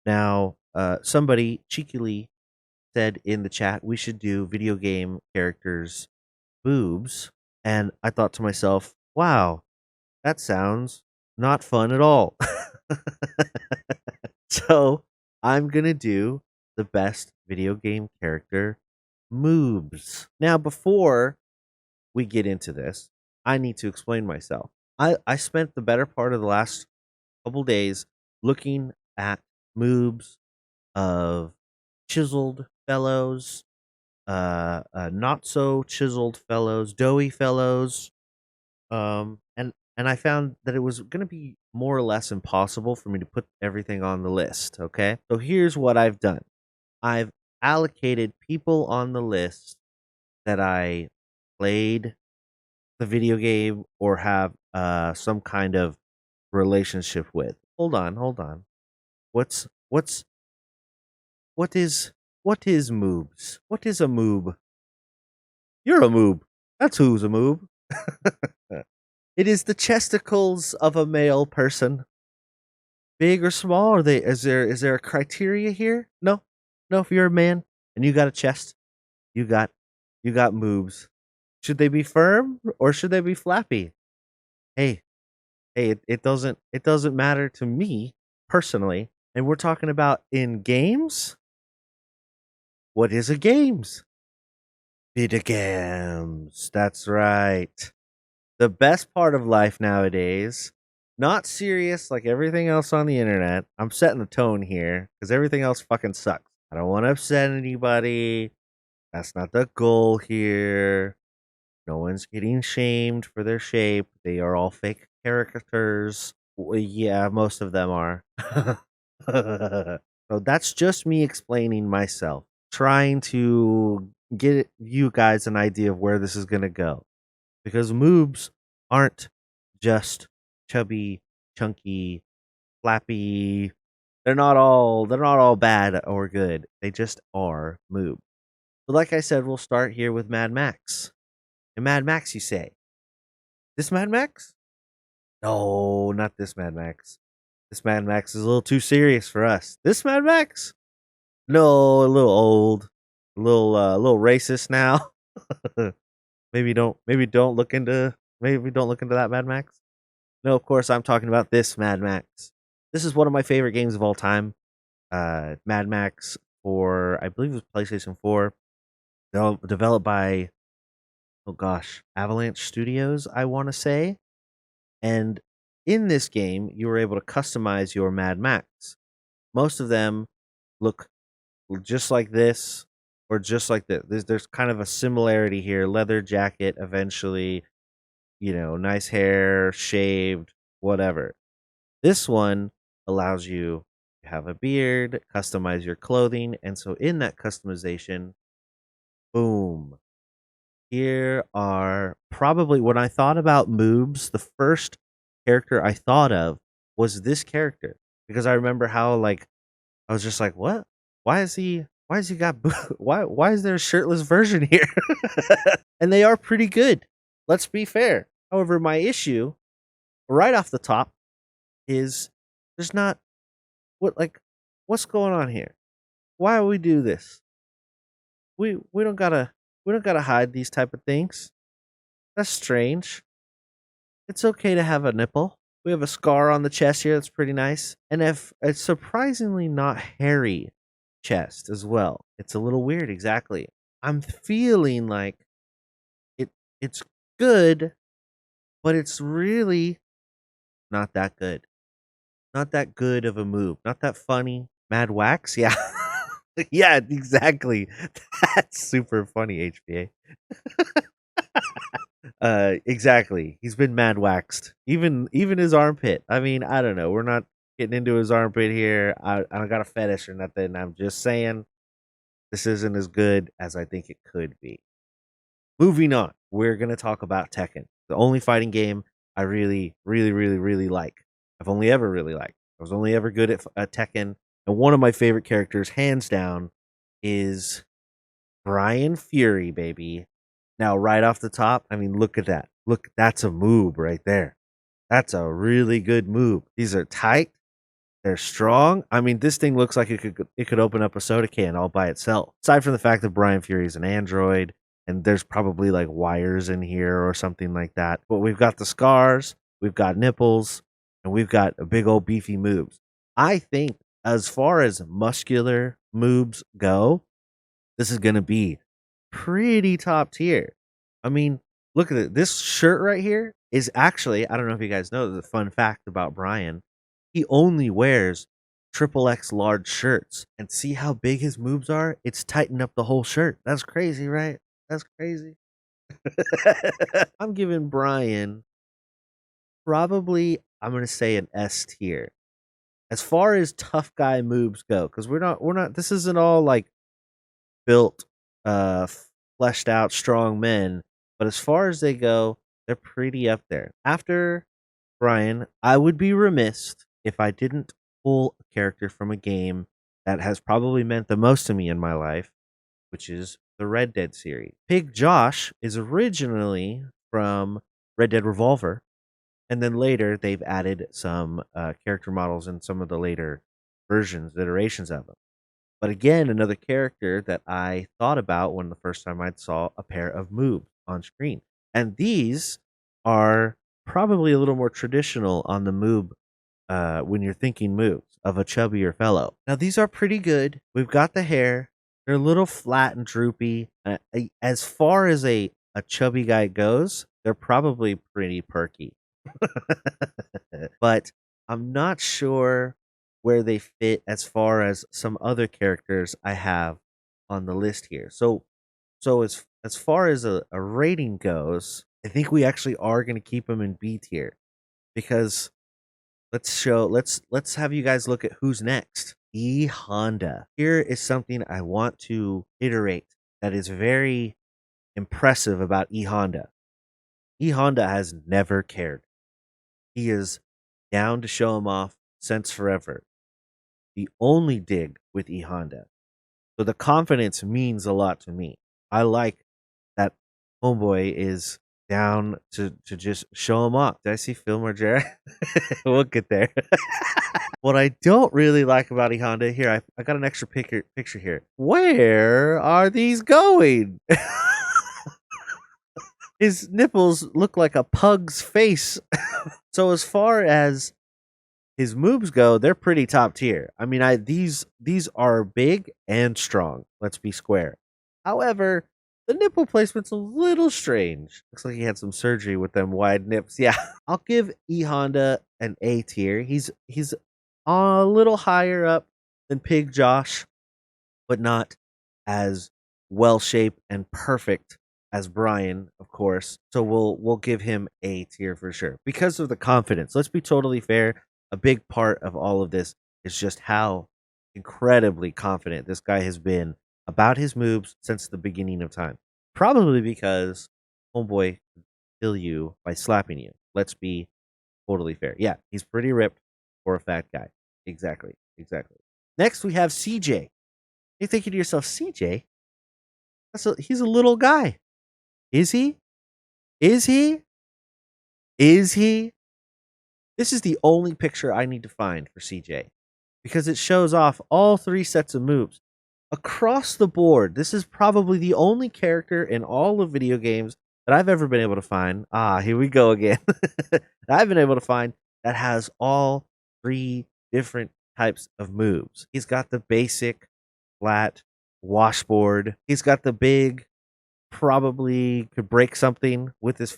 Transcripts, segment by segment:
Now, somebody cheekily said in the chat we should do video game characters' boobs, and I thought to myself, wow, that sounds not fun at all. So I'm gonna do the best video game character moobs. Now, before we get into this, I need to explain myself. I spent the better part of the last couple days looking at moobs of chiseled fellows, not so chiseled fellows, doughy fellows, and I found that it was going to be more or less impossible for me to put everything on the list. Okay, so here's what I've done. I've allocated people on the list that I played the video game or have some kind of relationship with. Hold on, hold on. What's what is moobs? What is a moob? You're a moob. That's who's a moob. It is the chesticles of a male person. Big or small? Are they is there a criteria here? No. No, if you're a man and you got a chest, you got moobs. Should they be firm or should they be flappy? Hey, it doesn't matter to me personally. And we're talking about in games? What is a games? Video games. That's right. The best part of life nowadays, not serious like everything else on the internet. I'm setting the tone here because everything else fucking sucks. I don't want to upset anybody. That's not the goal here. No one's getting shamed for their shape. They are all fake caricatures. Well, yeah, most of them are. So that's just me explaining myself, trying to get you guys an idea of where this is going to go. Because moobs aren't just chubby, chunky, flappy. They're not all bad or good. They just are moob. So like I said, we'll start here with Mad Max. And Mad Max, you say? This Mad Max? No, not this Mad Max. This Mad Max is a little too serious for us. This Mad Max? No, a little old, a little racist now. Maybe don't look into that Mad Max. No, of course I'm talking about this Mad Max. This is one of my favorite games of all time. Mad Max for I believe it was PlayStation 4. Developed by oh gosh, Avalanche Studios, I want to say. And in this game, you were able to customize your Mad Max. Most of them look just like this or just like this. There's kind of a similarity here. Leather jacket eventually, nice hair, shaved, whatever. This one allows you to have a beard, customize your clothing, and so in that customization, boom. Here are probably when I thought about moobs, the first character I thought of was this character because I remember how like I was just like, "What? Why is he got why is there a shirtless version here?" And they are pretty good. Let's be fair. However, my issue right off the top is there's not what like what's going on here? Why do we do this? We don't gotta hide these type of things. That's strange. It's okay to have a nipple. We have a scar on the chest here that's pretty nice. And if it's surprisingly not hairy chest as well. It's a little weird, exactly. I'm feeling like it it's good, but it's really not that good. Not that good of a move. Not that funny. Mad Wax? Yeah. Yeah, exactly. That's super funny, HPA. Exactly. He's been mad waxed. Even his armpit. I mean, I don't know. We're not getting into his armpit here. I don't got a fetish or nothing. I'm just saying this isn't as good as I think it could be. Moving on, we're gonna talk about Tekken, the only fighting game I really, really, really, really like. I've only ever really liked. I was only ever good at Tekken, and one of my favorite characters, hands down, is Brian Fury, baby. Now, right off the top, I mean, look at that. Look, that's a moob right there. That's a really good moob. These are tight. They're strong. I mean, this thing looks like it could open up a soda can all by itself. Aside from the fact that Brian Fury is an android, and there's probably like wires in here or something like that. But we've got the scars, we've got nipples, and we've got a big old beefy moobs. I think as far as muscular moobs go, this is gonna be pretty top tier. I mean, look at it. This shirt right here is actually, I don't know if you guys know the fun fact about Brian. He only wears triple X large shirts. And see how big his moves are? It's tightened up the whole shirt. That's crazy, right? That's crazy. I'm giving Brian probably, I'm gonna say an S tier. As far as tough guy moves go, because we're not this isn't all like built, uh, fleshed out, strong men. But as far as they go, they're pretty up there. After Brian, I would be remiss if I didn't pull a character from a game that has probably meant the most to me in my life, which is the Red Dead series. Pig Josh is originally from Red Dead Revolver, and then later they've added some character models in some of the later versions, iterations of him. But again, another character that I thought about when the first time I saw a pair of moobs on screen. And these are probably a little more traditional on the moob when you're thinking moves of a chubbier fellow. Now, these are pretty good. We've got the hair. They're a little flat and droopy. As far as a chubby guy goes, they're probably pretty perky. But I'm not sure where they fit as far as some other characters I have on the list here. So as far as a rating goes, I think we actually are going to keep them in B tier because let's have you guys look at who's next. EHonda. Here is something I want to iterate that is very impressive about EHonda. EHonda has never cared. He is down to show him off since forever. The only dig with EHonda. So the confidence means a lot to me. I like that homeboy is down to just show him off. Did I see Phil or Jared? We'll get there. What I don't really like about EHonda here, I got an extra picture here. Where are these going? His nipples look like a pug's face. So as far as his moves go, they're pretty top tier. I mean, these are big and strong. Let's be square. However, the nipple placement's a little strange. Looks like he had some surgery with them wide nips. Yeah, I'll give EHonda an A tier. He's a little higher up than Pig Josh, but not as well shaped and perfect as Brian, of course. So we'll give him A tier for sure because of the confidence. Let's be totally fair. A big part of all of this is just how incredibly confident this guy has been about his moves since the beginning of time. Probably because homeboy could kill you by slapping you. Let's be totally fair. Yeah, he's pretty ripped for a fat guy. Exactly. Next, we have CJ. You're thinking to yourself, CJ? He's a little guy. Is he? Is he? Is he? This is the only picture I need to find for CJ because it shows off all three sets of moves. Across the board, this is probably the only character in all of video games that I've ever been able to find. Here we go again. That I've been able to find that has all three different types of moves. He's got the basic flat washboard. He's got the big, probably could break something with his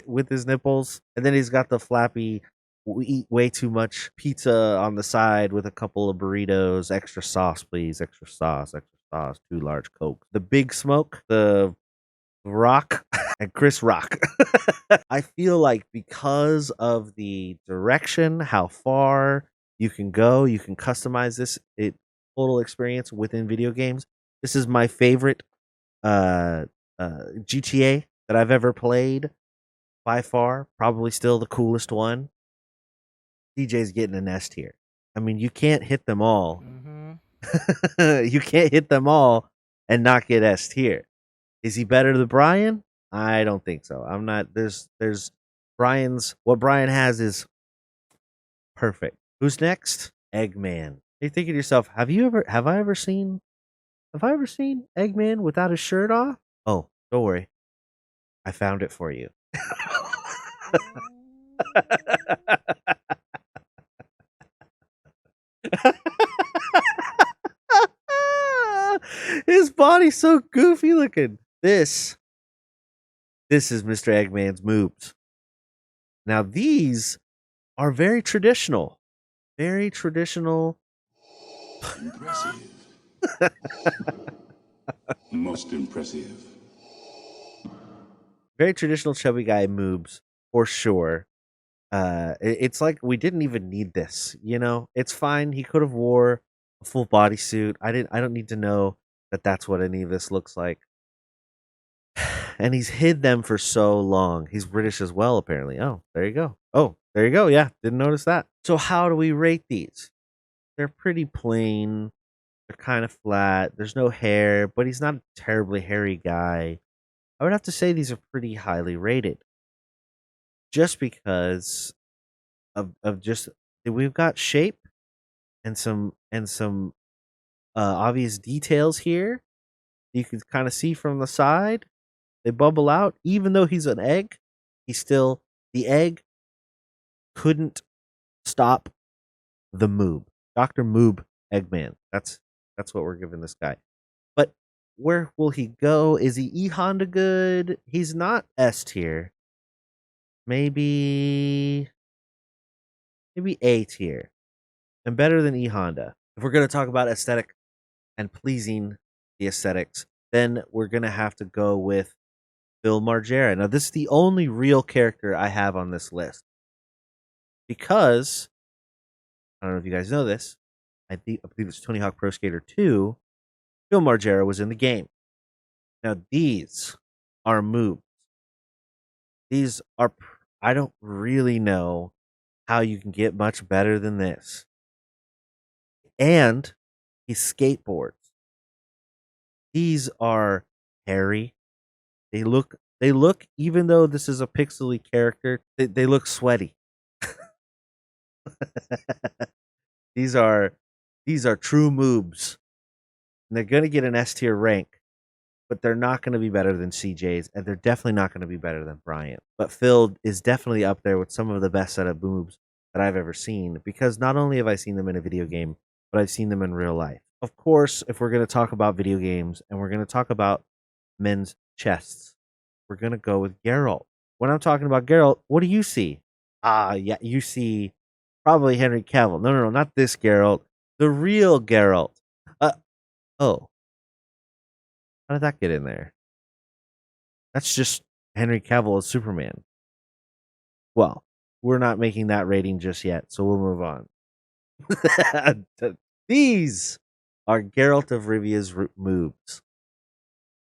with his nipples, and then he's got the flappy. We eat way too much pizza on the side with a couple of burritos. Extra sauce, please. Extra sauce. 2 large Coke. The Big Smoke, the Rock, and Chris Rock. I feel like because of the direction, how far you can go, you can customize this total experience within video games. This is my favorite GTA that I've ever played by far. Probably still the coolest one. DJ's getting a nest here. I mean, you can't hit them all. Mm-hmm. You can't hit them all and not get S tier. Is he better than Brian? I don't think so. I'm not. There's Brian's. What Brian has is perfect. Who's next? Eggman. You're thinking to yourself, have I ever seen Eggman without his shirt off? Oh, don't worry. I found it for you. His body's so goofy looking. This is Mr. Eggman's moobs. Now these are very traditional. Very traditional. Impressive. Most impressive. Very traditional chubby guy moobs for sure. It's like we didn't even need this, you know. It's fine. He could have wore a full bodysuit. I don't need to know that that's what any of this looks like. And he's hid them for so long. He's British as well, apparently. Oh, there you go. Oh, there you go. Yeah, didn't notice that. So how do we rate these? They're pretty plain. They're kind of flat. There's no hair, but he's not a terribly hairy guy. I would have to say these are pretty highly rated. Just because of just we've got shape and some obvious details here. You can kind of see from the side. They bubble out. Even though he's an egg, the egg couldn't stop the moob. Dr. Moob Eggman. That's what we're giving this guy. But where will he go? Is he EHonda good? He's not S tier. Maybe A tier. And better than EHonda. If we're gonna talk about aesthetic and pleasing the aesthetics, then we're gonna have to go with Phil Margera. Now, this is the only real character I have on this list because I don't know if you guys know this. I believe it's Tony Hawk Pro Skater 2. Phil Margera was in the game. Now, these are moves. These are. I don't really know how you can get much better than this. And he skateboards. These are hairy. They look, even though this is a pixely character, they look sweaty. These are true moobs. And they're gonna get an S tier rank, but they're not gonna be better than CJ's, and they're definitely not gonna be better than Bryant. But Phil is definitely up there with some of the best set of moobs that I've ever seen, because not only have I seen them in a video game, but I've seen them in real life. Of course, if we're gonna talk about video games and we're gonna talk about men's chests, we're gonna go with Geralt. When I'm talking about Geralt, what do you see? Yeah, you see probably Henry Cavill. No, not this Geralt. The real Geralt. Oh. How did that get in there? That's just Henry Cavill as Superman. Well, we're not making that rating just yet, so we'll move on. These are Geralt of Rivia's moobs.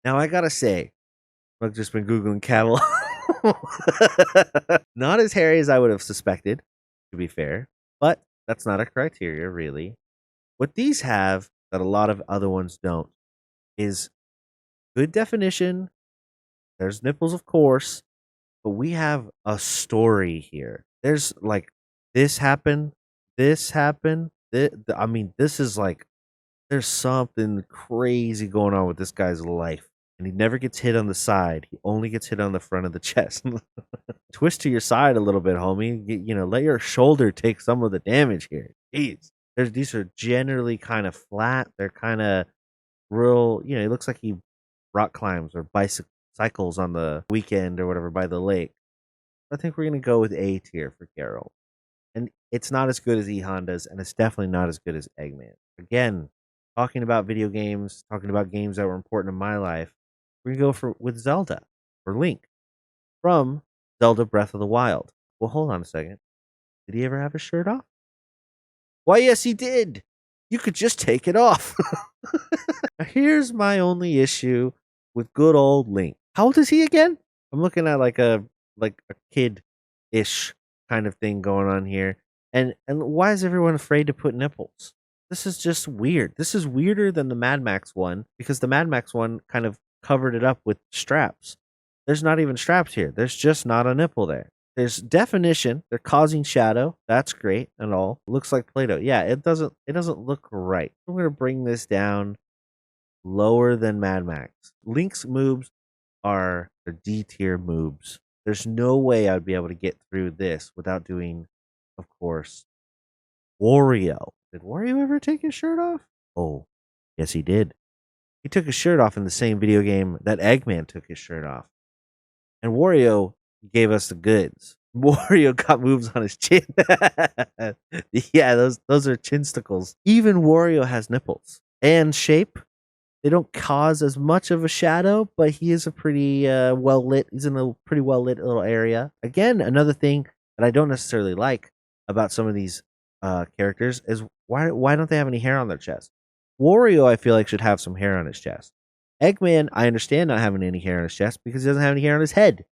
Now, I gotta say, I've just been Googling Cavill. Not as hairy as I would have suspected, to be fair, but that's not a criteria, really. What these have that a lot of other ones don't is good definition. There's nipples, of course, but we have a story here. There's like this happened. I mean, this is like there's something crazy going on with this guy's life. And he never gets hit on the side. He only gets hit on the front of the chest. Twist to your side a little bit, homie. Let your shoulder take some of the damage here. Jeez. These are generally kind of flat. They're kind of real, it looks like he rock climbs or bicycles on the weekend or whatever by the lake. I think we're going to go with A tier for Geralt. And it's not as good as EHonda's, and it's definitely not as good as Eggman. Again, talking about video games, talking about games that were important in my life, we're going to go with Zelda or Link from Zelda Breath of the Wild. Well, hold on a second. Did he ever have his shirt off? Why, yes, he did. You could just take it off. Now, here's my only issue with good old Link. How old is he again? I'm looking at like a kid-ish kind of thing going on here. And why is everyone afraid to put nipples? This is just weird. This is weirder than the Mad Max one, because the Mad Max one kind of covered it up with straps. There's not even straps here. There's just not a nipple there. There's definition. They're causing shadow. That's great and all. Looks like Play-Doh. Yeah, it doesn't look right. I'm gonna bring this down lower than Mad Max. Link's moves are D tier moves. There's no way I'd be able to get through this without doing, of course, Wario. Did Wario ever take his shirt off? Oh, yes, he did. He took his shirt off in the same video game that Eggman took his shirt off. And Wario gave us the goods. Wario got moves on his chin. Yeah, those are chinsticles. Even Wario has nipples and shape. They don't cause as much of a shadow, but he is a pretty well lit. He's in a pretty well lit little area. Again, another thing that I don't necessarily like about some of these characters is why don't they have any hair on their chest? Wario, I feel like, should have some hair on his chest. Eggman, I understand not having any hair on his chest because he doesn't have any hair on his head.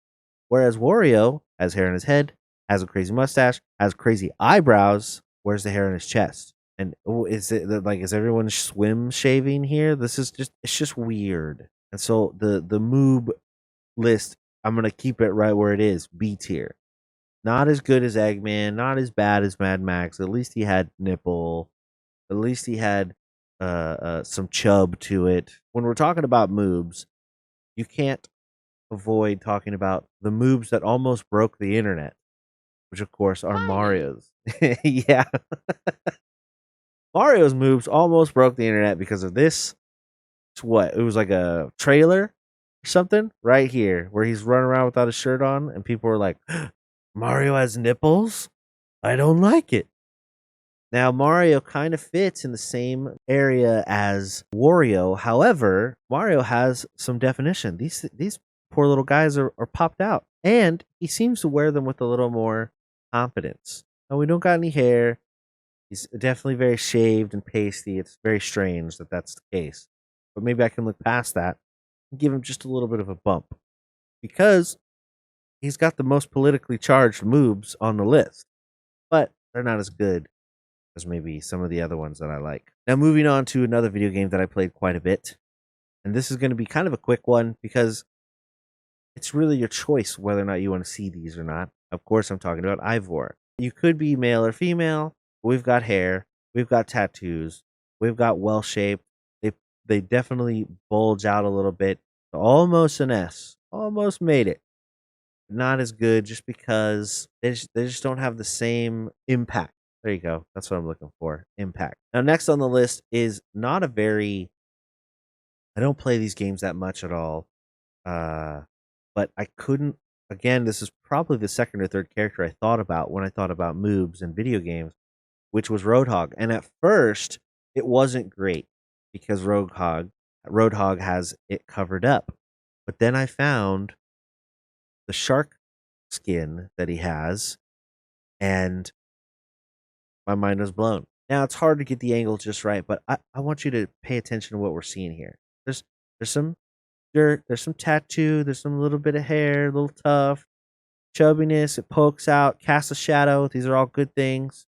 Whereas Wario has hair on his head, has a crazy mustache, has crazy eyebrows. Where's the hair on his chest? And is it like, is everyone swim shaving here? It's just weird. And so the moob list, I'm gonna keep it right where it is, B tier. Not as good as Eggman, not as bad as Mad Max. At least he had nipple. At least he had some chub to it. When we're talking about moobs, you can't avoid talking about the moobs that almost broke the internet, which of course are Mario's. Yeah. Mario's moves almost broke the internet because of this. It's what? It was like a trailer or something right here where he's running around without a shirt on, and people were like, Mario has nipples? I don't like it. Now, Mario kind of fits in the same area as Wario. However, Mario has some definition. These poor little guys are popped out. And he seems to wear them with a little more confidence. Now, we don't got any hair. He's definitely very shaved and pasty. It's very strange that that's the case. But maybe I can look past that and give him just a little bit of a bump. Because he's got the most politically charged moves on the list. But they're not as good as maybe some of the other ones that I like. Now, moving on to another video game that I played quite a bit. And this is going to be kind of a quick one because it's really your choice whether or not you want to see these or not. Of course, I'm talking about Ivor. You could be male or female. We've got hair. We've got tattoos. We've got well shaped. They definitely bulge out a little bit. Almost an S. Almost made it. Not as good just because they just don't have the same impact. There you go. That's what I'm looking for. Impact. Now, next on the list is not a very. I don't play these games that much at all. But I couldn't. Again, this is probably the second or third character I thought about when I thought about moobs in video games, which was Roadhog. And at first, it wasn't great because Roadhog has it covered up. But then I found the shark skin that he has, and my mind was blown. Now it's hard to get the angle just right, but I want you to pay attention to what we're seeing here. There's some dirt, there's some tattoo, there's some little bit of hair, a little tough, chubbiness, it pokes out, casts a shadow. These are all good things.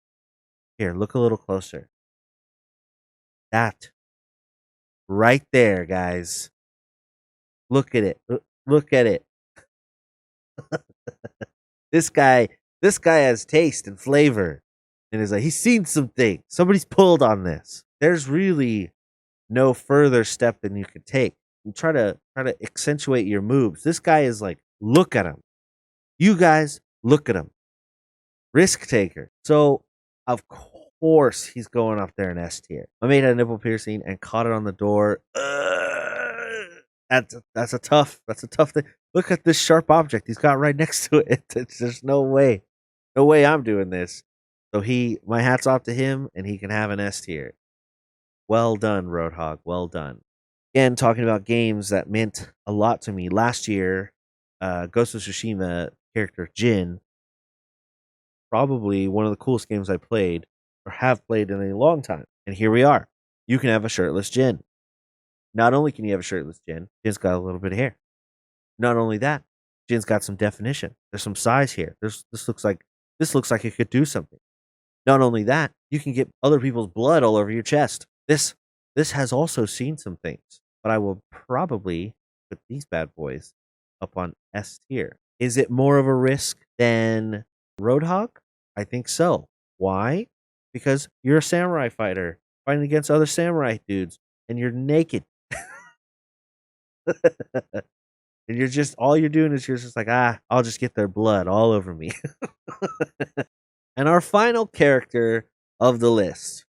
Here, look a little closer. That right there, guys. Look at it. Look at it. This guy has taste and flavor. And is like, he's seen something. Somebody's pulled on this. There's really no further step than you could take. You try to accentuate your moves. This guy is like, look at him. You guys, look at him. Risk taker. So, of course, he's going up there in S tier. My mate had a nipple piercing and caught it on the door. That's a tough thing. Look at this sharp object he's got right next to it. There's no way I'm doing this. So my hat's off to him, and he can have an S tier. Well done, Roadhog. Well done. Again, talking about games that meant a lot to me. Last year, Ghost of Tsushima character Jin, probably one of the coolest games I played or have played in a long time. And here we are. You can have a shirtless Jin. Not only can you have a shirtless Jin, Jin's got a little bit of hair. Not only that, Jin's got some definition. There's some size here. This looks like it could do something. Not only that, you can get other people's blood all over your chest. This has also seen some things, but I will probably put these bad boys up on S tier. Is it more of a risk than Roadhog? I think so. Why? Because you're a samurai fighter fighting against other samurai dudes and you're naked. And you're just all you're doing is you're just like, I'll just get their blood all over me. And our final character of the list.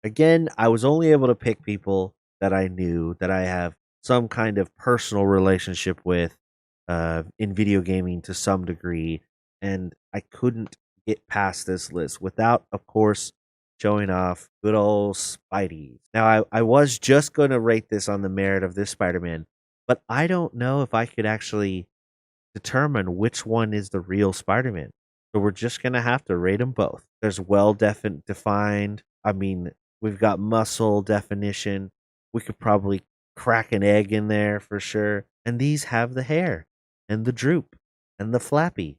Again, I was only able to pick people that I knew that I have some kind of personal relationship with in video gaming to some degree, and I couldn't get past this list without, of course, showing off good old Spidey. Now, I was just going to rate this on the merit of this Spider-Man, but I don't know if I could actually determine which one is the real Spider-Man. So we're just gonna have to rate them both. There's defined. I mean, we've got muscle definition. We could probably crack an egg in there for sure. And these have the hair and the droop and the flappy.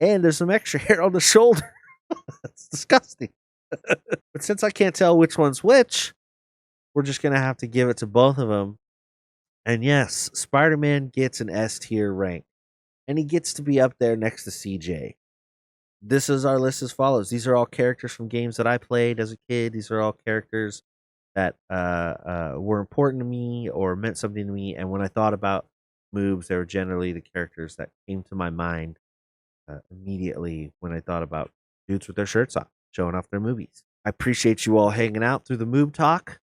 And there's some extra hair on the shoulder. That's disgusting. But since I can't tell which one's which, we're just gonna have to give it to both of them. And yes, Spider-Man gets an S tier rank. And he gets to be up there next to CJ. This is our list as follows. These are all characters from games that I played as a kid. These are all characters that were important to me or meant something to me. And when I thought about moves, they were generally the characters that came to my mind immediately when I thought about dudes with their shirts off, showing off their movies. I appreciate you all hanging out through the Moob Talk.